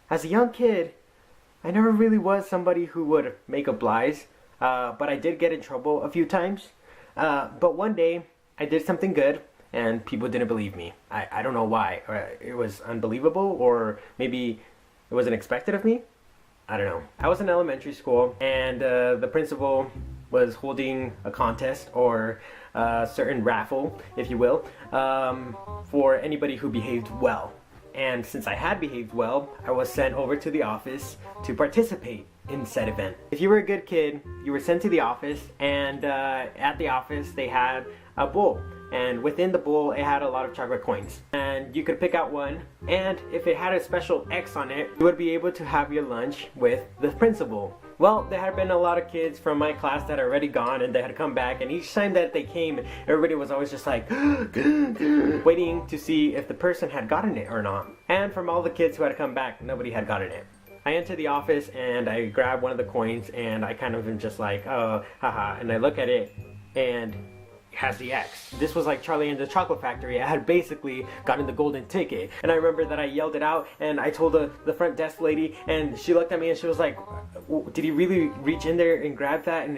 as a young kid, I never really was somebody who would make up lies, but I did get in trouble a few times. But one day, I did something good, and people didn't believe me. I don't know why. It was unbelievable, or maybe it wasn't expected of me. I don't know. I was in elementary school, and the principal was holding a contest or a certain raffle, if you will, for anybody who behaved well. And since I had behaved well, I was sent over to the office to participate in said event. If you were a good kid, you were sent to the office, and at the office they had a bowl. And within the bowl, it had a lot of chocolate coins. And you could pick out one, and if it had a special X on it, you would be able to have your lunch with the principal. Well, there had been a lot of kids from my class that had already gone, and they had come back, and each time that they came, everybody was always just like waiting to see if the person had gotten it or not. And from all the kids who had come back, nobody had gotten it. I enter the office and I grab one of the coins, and I kind of am just like, oh, haha, and I look at it, and has the X. This was like Charlie and the Chocolate Factory. I had basically gotten the golden ticket. And I remember that I yelled it out, and I told the front desk lady, and she looked at me and she was like, did he really reach in there and grab that? And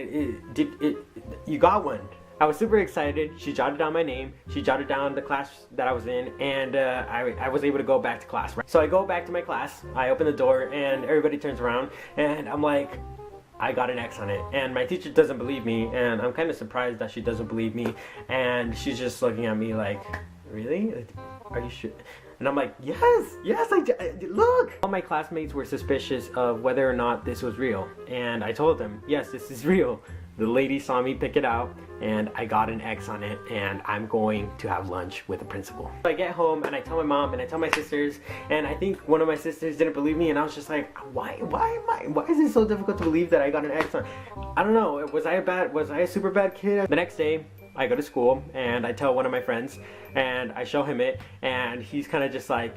you got one. I was super excited. She jotted down my name. She jotted down the class that I was in, and I was able to go back to class. So I go back to my class. I open the door, and everybody turns around, and I'm like, I got an X on it. And my teacher doesn't believe me, and I'm kind of surprised that she doesn't believe me. And she's just looking at me like, really? Are you sure? And I'm like, yes, look! All my classmates were suspicious of whether or not this was real. And I told them, yes, this is real. The lady saw me pick it out, and I got an X on it, and I'm going to have lunch with the principal. I get home, and I tell my mom, and I tell my sisters, and I think one of my sisters didn't believe me, and I was just like, why is it so difficult to believe that I got an X on? I don't know, was I a super bad kid? The next day, I go to school, and I tell one of my friends, and I show him it, and he's kind of just like,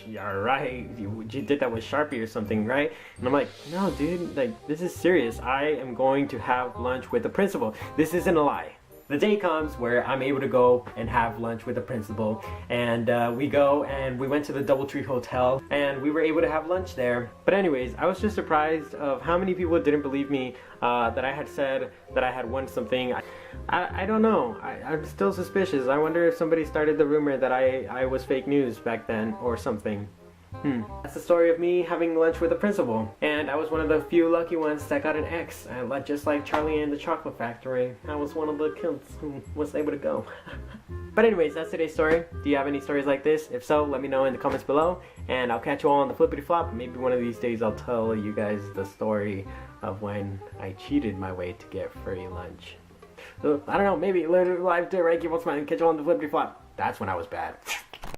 you're right, you did that with Sharpie or something, right? And I'm like, no dude, like, this is serious. I am going to have lunch with the principal. This isn't a lie. The day comes where I'm able to go and have lunch with the principal, and we go and we went to the Doubletree Hotel, and we were able to have lunch there. But anyways, I was just surprised of how many people didn't believe me that I had said that I had won something. I don't know. I'm still suspicious. I wonder if somebody started the rumor that I was fake news back then or something. That's the story of me having lunch with the principal. And I was one of the few lucky ones that got an X. Just like Charlie and the Chocolate Factory. I was one of the kids who was able to go. But anyways, that's today's story. Do you have any stories like this? If so, let me know in the comments below. And I'll catch you all on the flippity flop. Maybe one of these days I'll tell you guys the story of when I cheated my way to get free lunch. So, I don't know, maybe live to right, keep on smiling, catch you all on the flippity flop. That's when I was bad.